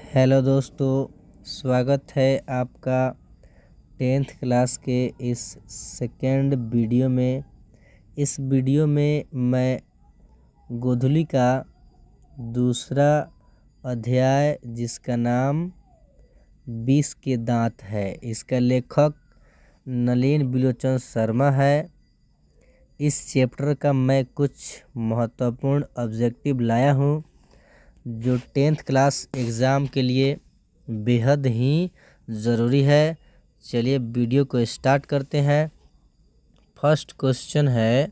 Hello दोस्तों, स्वागत है आपका 10th क्लास के इस सेकेंड वीडियो में। इस वीडियो में मैं गोधुली का दूसरा अध्याय जिसका नाम 20 के दांत है, इसका लेखक नलिन बिलोचन शर्मा है। इस चैप्टर का मैं कुछ महत्वपूर्ण ऑब्जेक्टिव लाया हूँ जो 10th क्लास एग्ज़ाम के लिए बेहद ही ज़रूरी है। चलिए वीडियो को स्टार्ट करते हैं। फर्स्ट क्वेश्चन है,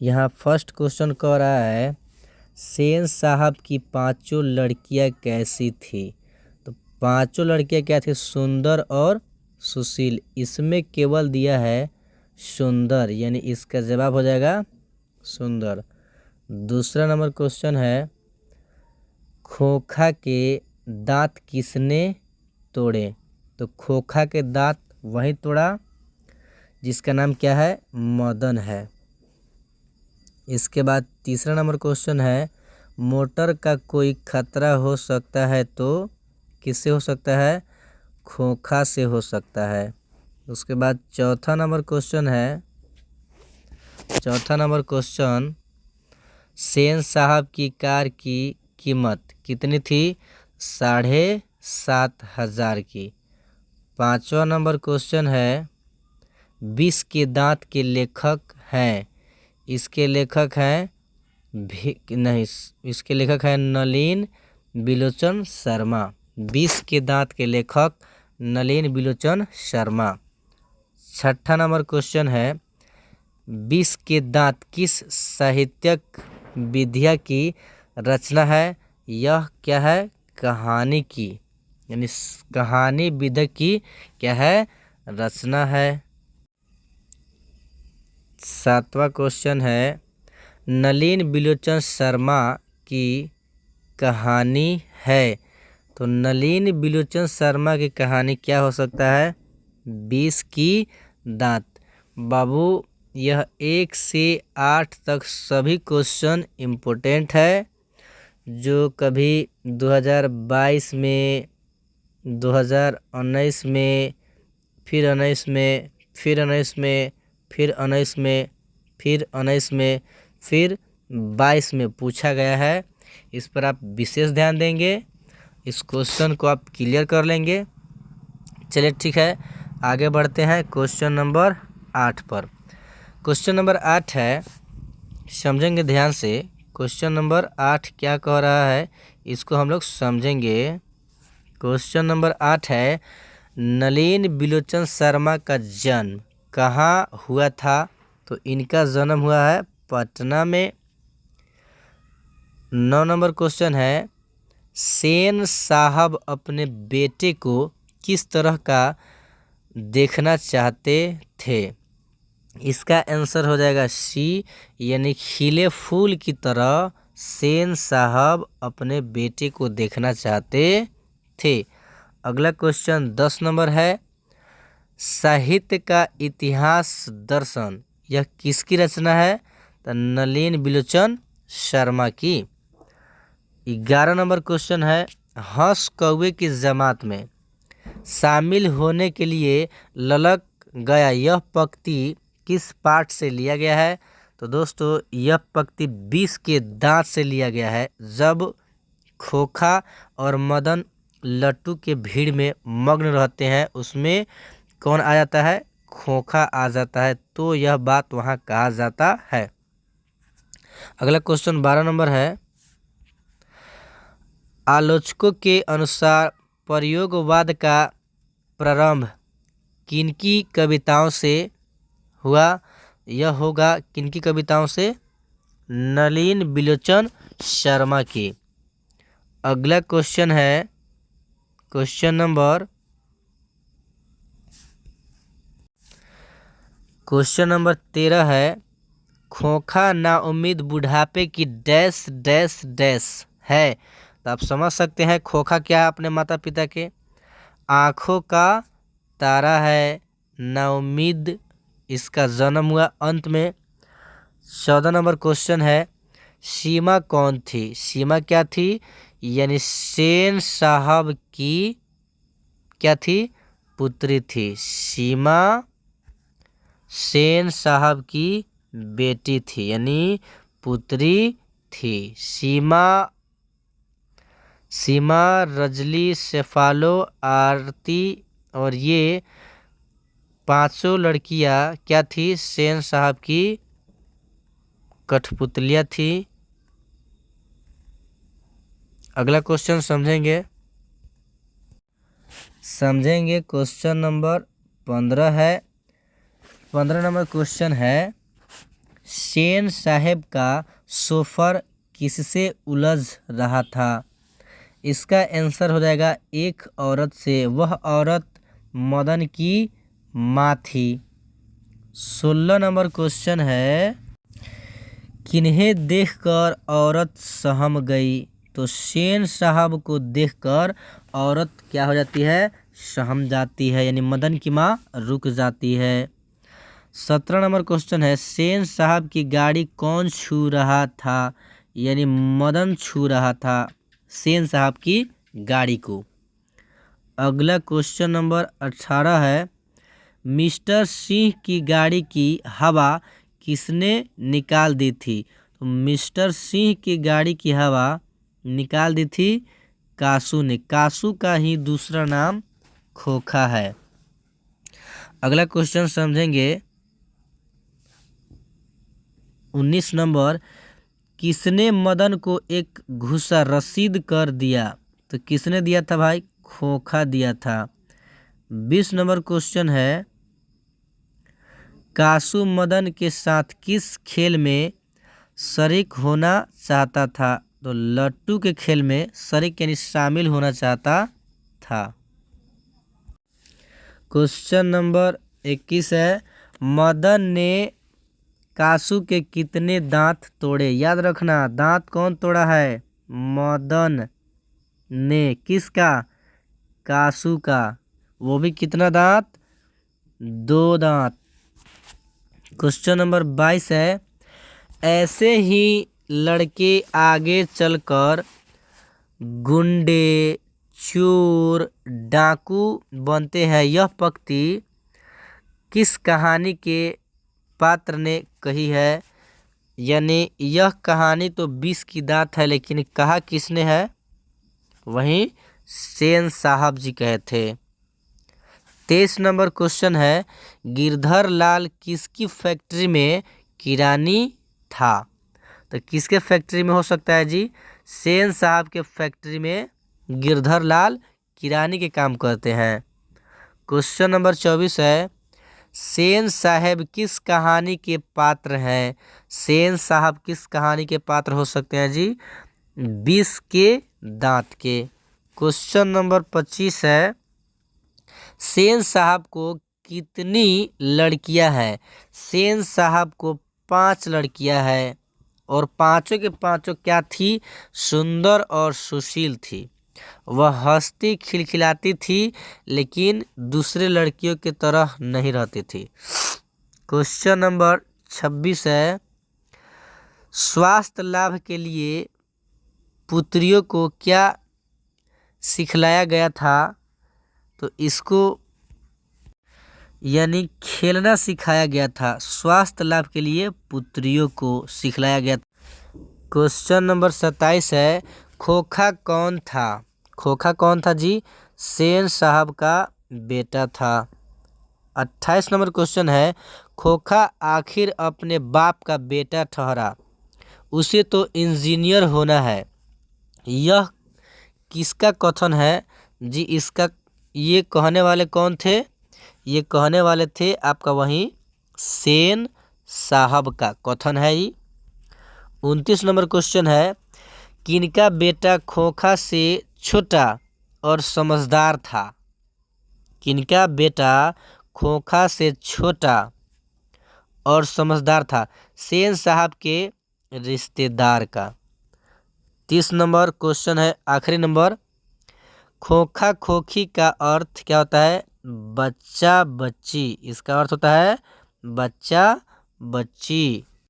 यहाँ फर्स्ट क्वेश्चन कह रहा है सेन साहब की पांचों लड़कियां कैसी थी। तो पांचों लड़कियां क्या थी? सुंदर और सुशील। इसमें केवल दिया है सुंदर, यानी इसका जवाब हो जाएगा सुंदर। दूसरा नंबर क्वेश्चन है, खोखा के दांत किसने तोड़े। तो खोखा के दांत वही तोड़ा जिसका नाम क्या है? मदन है। इसके बाद तीसरा नंबर क्वेश्चन है, मोटर का कोई खतरा हो सकता है तो किससे हो सकता है? खोखा से हो सकता है। उसके बाद चौथा नंबर क्वेश्चन, सेन साहब की कार की कीमत कितनी थी? 7,500 की। पांचवा नंबर क्वेश्चन है, 20 के दांत के लेखक हैं। इसके लेखक हैं इसके लेखक हैं नलिन बिलोचन शर्मा। 20 के दांत के लेखक नलिन बिलोचन शर्मा। छठा नंबर क्वेश्चन है, 20 के दांत किस साहित्यिक विधा की रचना है? यह क्या है? कहानी की, यानी कहानी विधा की क्या है? रचना है। सातवां क्वेश्चन है, नलिन बिलोचन शर्मा की कहानी है। तो नलिन बिलोचन शर्मा की कहानी क्या हो सकता है? 20 की दांत। बाबू, यह 1 से 8 तक सभी क्वेश्चन इम्पोर्टेंट है, जो कभी 2022 में, 2019 में, फिर 19 में, फिर 19 में, फिर 19 में, फिर 19 में, फिर 22 में पूछा गया है। इस पर आप विशेष ध्यान देंगे, इस क्वेश्चन को आप क्लियर कर लेंगे। चलिए ठीक है, आगे बढ़ते हैं क्वेश्चन नंबर 8 पर। क्वेश्चन नंबर 8 है, समझेंगे ध्यान से। क्वेश्चन नंबर 8 क्या कह रहा है, इसको हम लोग समझेंगे। क्वेश्चन नंबर 8 है, नलिन बिलोचन शर्मा का जन्म कहाँ हुआ था? तो इनका जन्म हुआ है पटना में। 9 नंबर क्वेश्चन है, सेन साहब अपने बेटे को किस तरह का देखना चाहते थे? इसका आंसर हो जाएगा सी, यानी खिले फूल की तरह सेन साहब अपने बेटे को देखना चाहते थे। अगला क्वेश्चन 10 नंबर है, साहित्य का इतिहास दर्शन यह किसकी रचना है? तो नलिन बिलोचन शर्मा की। 11 नंबर क्वेश्चन है, हंस कौवे की जमात में शामिल होने के लिए ललक गया यह पंक्ति किस पाठ से लिया गया है? तो दोस्तों, यह पंक्ति 20 के दांत से लिया गया है। जब खोखा और मदन लट्टू के भीड़ में मग्न रहते हैं, उसमें कौन आ जाता है? खोखा आ जाता है, तो यह बात वहाँ कहा जाता है। अगला क्वेश्चन 12 नंबर है, आलोचकों के अनुसार प्रयोगवाद का प्रारंभ किनकी कविताओं से हुआ? यह होगा किनकी कविताओं से? नलिन बिलोचन शर्मा की। अगला क्वेश्चन है, क्वेश्चन नंबर 13 है, खोखा नाउम्मीद बुढ़ापे की डैश डैश डैश है। तो आप समझ सकते हैं खोखा क्या है अपने माता पिता के? आँखों का तारा है, नाउम्मीद इसका जन्म हुआ अंत में। 14 नंबर क्वेश्चन है, सीमा कौन थी? सीमा क्या थी? यानी सेन साहब की क्या थी, पुत्री थी। सीमा सेन साहब की बेटी थी यानी पुत्री थी। सीमा रजली शेफालो आरती और ये पांचों लड़कियां क्या थी, सेन साहब की कठपुतलियां थी। अगला क्वेश्चन समझेंगे क्वेश्चन नंबर 15 है। 15 नंबर क्वेश्चन है, सेन साहब का सफर किससे उलझ रहा था। इसका आंसर हो जाएगा एक औरत से। वह औरत मदन की माँ थी। 16 नंबर क्वेश्चन है, किन्हें देखकर औरत सहम गई। तो सेन साहब को देखकर औरत क्या हो जाती है, सहम जाती है यानी मदन की माँ रुक जाती है। 17 नंबर क्वेश्चन है, सेन साहब की गाड़ी कौन छू रहा था, यानी मदन छू रहा था सेन साहब की गाड़ी को। अगला क्वेश्चन नंबर 18 है, मिस्टर सिंह की गाड़ी की हवा किसने निकाल दी थी। तो मिस्टर सिंह की गाड़ी की हवा निकाल दी थी कासू ने। कासू का ही दूसरा नाम खोखा है। अगला क्वेश्चन समझेंगे 19 नंबर, किसने मदन को एक घूसा रसीद कर दिया। तो किसने दिया था भाई, खोखा दिया था। 20 नंबर क्वेश्चन है, कासू मदन के साथ किस खेल में शरीक होना चाहता था। तो लट्टू के खेल में शरीक यानी शामिल होना चाहता था। क्वेश्चन नंबर 21 है, मदन ने कासू के कितने दांत तोड़े। याद रखना दांत कौन तोड़ा है, मदन ने। किसका, कासू का। वो भी कितना दांत, 2 दांत। क्वेश्चन नंबर 22 है, ऐसे ही लड़के आगे चलकर गुंडे चोर डाकू बनते हैं। यह पंक्ति किस कहानी के पात्र ने कही है। यानी यह कहानी तो 20 की दांत है, लेकिन कहा किसने है, वहीं सेन साहब जी कहे थे। 23 नंबर क्वेश्चन है, गिरधर लाल किसकी फैक्ट्री में किरानी था। तो किसके फैक्ट्री में हो सकता है जी, सेन साहब के फैक्ट्री में गिरधर लाल किरानी के काम करते हैं। क्वेश्चन नंबर 24 है, सेन साहब किस कहानी के पात्र हैं। सेन साहब किस कहानी के पात्र हो सकते हैं जी, 20 के दांत के। क्वेश्चन नंबर 25 है, सेन साहब को कितनी लड़कियां हैं। सेन साहब को 5 लड़कियां हैं और पांचों के पांचों क्या थी, सुंदर और सुशील थी। वह हंसती खिलखिलाती थी, लेकिन दूसरे लड़कियों की तरह नहीं रहती थी। क्वेश्चन नंबर 26 है, स्वास्थ्य लाभ के लिए पुत्रियों को क्या सिखलाया गया था। तो इसको यानी खेलना सिखाया गया था। स्वास्थ्य लाभ के लिए पुत्रियों को सिखलाया गया था। क्वेश्चन नंबर 27 है, खोखा कौन था। खोखा कौन था जी, सेन साहब का बेटा था। 28 नंबर क्वेश्चन है, खोखा आखिर अपने बाप का बेटा ठहरा, उसे तो इंजीनियर होना है। यह किसका कथन है जी, इसका ये कहने वाले कौन थे, ये कहने वाले थे आपका वहीं सेन साहब का कथन है ये। 29 नंबर क्वेश्चन है, किनका बेटा खोखा से छोटा और समझदार था। किनका बेटा खोखा से छोटा और समझदार था, सेन साहब के रिश्तेदार का। 30 नंबर क्वेश्चन है आखिरी नंबर, खोखा खोखी का अर्थ क्या होता है, बच्चा बच्ची। इसका अर्थ होता है बच्चा बच्ची।